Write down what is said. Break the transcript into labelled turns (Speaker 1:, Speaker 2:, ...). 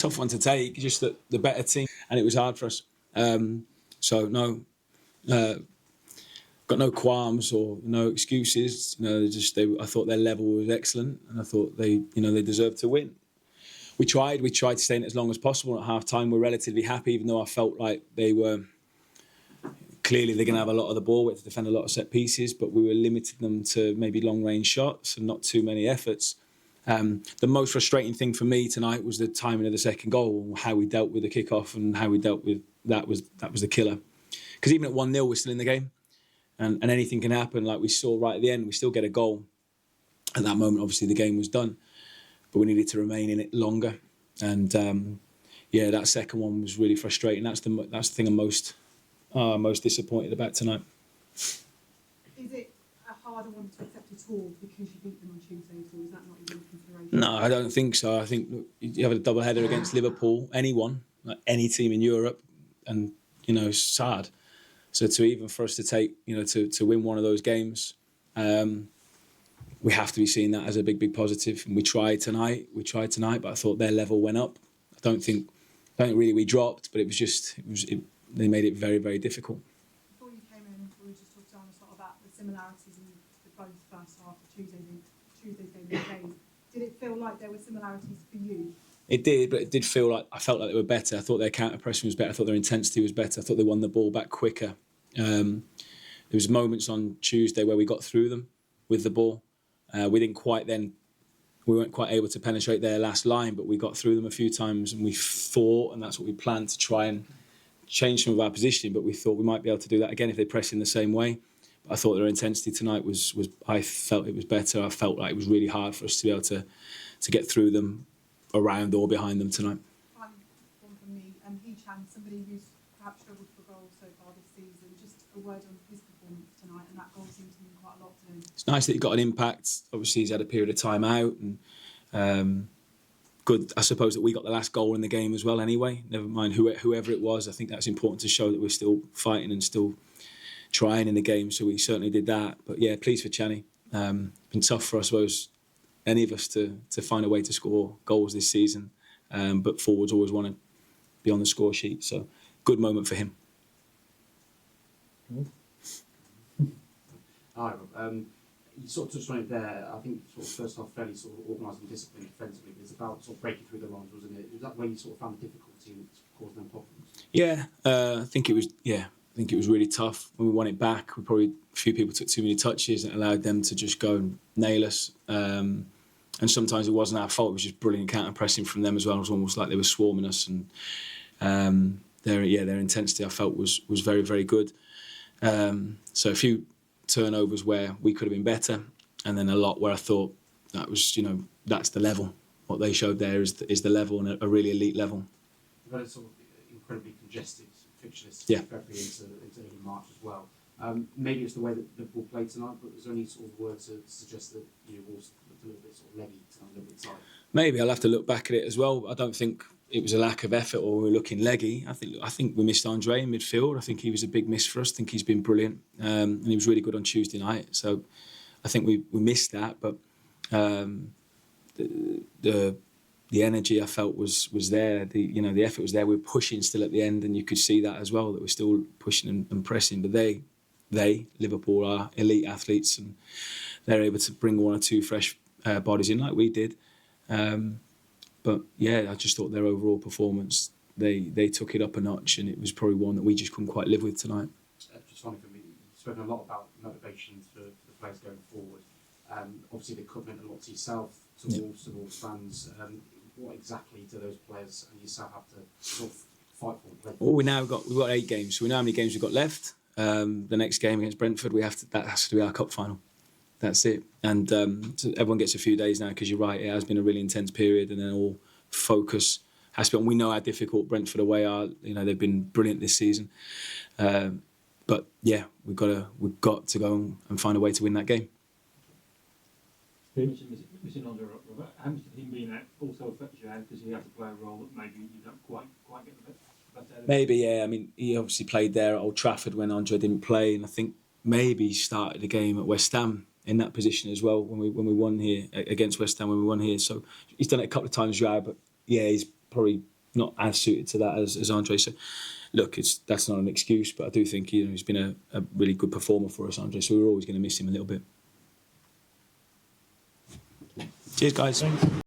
Speaker 1: tough one to take, just that the better team, and it was hard for us. So no, got no qualms or no excuses. I thought their level was excellent, and I thought they deserved to win. We tried to stay in it as long as possible. At half time, we're relatively happy, even though I felt like they're going to have a lot of the ball. We had to defend a lot of set pieces, but we were limiting them to maybe long range shots and not too many efforts. The most frustrating thing for me tonight was the timing of the second goal, how we dealt with the kickoff and how we dealt with that was the killer. Because even at 1-0, we're still in the game, and anything can happen. Like we saw right at the end, we still get a goal. At that moment, obviously, the game was done, but we needed to remain in it longer. And that second one was really frustrating. That's the thing I'm most disappointed about tonight.
Speaker 2: Is it a harder one to accept at all because you beat them on Tuesday, or is that not even a consideration?
Speaker 1: No, I don't think so. I think you have a double header against Liverpool, any team in Europe, and it's hard. So for us to take, to win one of those games, we have to be seeing that as a big positive. And we tried tonight, but I thought their level went up. I don't think really we dropped, but they made it very, very difficult.
Speaker 2: Before you came in, we were just talking about the similarities in both first half of Tuesday's game. Did it feel like there were similarities for you?
Speaker 1: It did, but I felt like they were better. I thought their counter-pressing was better. I thought their intensity was better. I thought they won the ball back quicker. There was moments on Tuesday where we got through them with the ball. We weren't quite able to penetrate their last line, but we got through them a few times and we fought, and that's what we planned to try and change some of our positioning, but we thought we might be able to do that again if they press in the same way. But I thought their intensity tonight was I felt it was better. I felt like it was really hard for us to be able to get through them, around or behind them tonight.
Speaker 2: One from me, Hee-Chan, somebody who's perhaps struggled for goals so far this season, just a word on his performance tonight, and that goal seems to mean quite a lot to him.
Speaker 1: It's nice that he got an impact. Obviously he's had a period of time out, and good, I suppose, that we got the last goal in the game as well anyway, never mind whoever it was. I think that's important to show that we're still fighting and still trying in the game, so we certainly did that. But yeah, pleased for Channy. Been tough for, I suppose, any of us to find a way to score goals this season, but forwards always want to be on the score sheet, so good moment for him.
Speaker 3: Hi, Rob. You sort of touched on it there. I think first half fairly organised and disciplined defensively, but it's about breaking through the lines, wasn't it? Was that where you found the difficulty and caused them problems?
Speaker 1: Yeah, I think it was really tough when we won it back. A few people took too many touches and allowed them to just go and nail us. And sometimes it wasn't our fault. It was just brilliant counter pressing from them as well. It was almost like they were swarming us, and their intensity I felt was very, very good. So a few turnovers where we could have been better, and then a lot where I thought that was that's the level. What they showed there is the level, and a really elite level.
Speaker 3: You've had a incredibly congested fixture list
Speaker 1: yeah.
Speaker 3: February into early March as well. Maybe it's the way that Liverpool played tonight, but is there any word to suggest that Wolves looked a little bit leggy tonight, a little bit tight?
Speaker 1: Maybe I'll have to look back at it as well. I don't think it was a lack of effort or we were looking leggy. I think we missed Andre in midfield. I think he was a big miss for us. I think he's been brilliant, and he was really good on Tuesday night. So I think we missed that, but the energy I felt was there. The effort was there. We were pushing still at the end, and you could see that as well, that we're still pushing and pressing. But Liverpool are elite athletes, and they're able to bring one or two fresh bodies in like we did. But yeah, I just thought their overall performance, they took it up a notch, and it was probably one that we just couldn't quite live with tonight.
Speaker 3: Just funny for me, you've spoken a lot about motivation for the players going forward. Obviously, the cup meant a lot to yourself, to Wolves fans. What exactly do those players and yourself have to fight for?
Speaker 1: Well, we've got 8 games. So we know how many games we've got left. The next game against Brentford, that has to be our cup final. That's it. And so everyone gets a few days now, because you're right, it has been a really intense period, and then all focus has to be on. We know how difficult Brentford away are. They've been brilliant this season. But yeah, we've got to go and find a way to win that game.
Speaker 4: Missing Andre, Robert, how much did him being out also affect you out, because he had to play a role that maybe you don't quite get the best out of?
Speaker 1: Maybe, yeah. I mean, he obviously played there at Old Trafford when Andre didn't play, and I think maybe he started the game at West Ham in that position as well when we won here against West Ham when we won here. So he's done it a couple of times, but yeah, probably not as suited to that as Andre. So, look, that's not an excuse, but I do think he's been a really good performer for us, Andre. So we're always going to miss him a little bit. Cheers, guys.
Speaker 4: Thanks.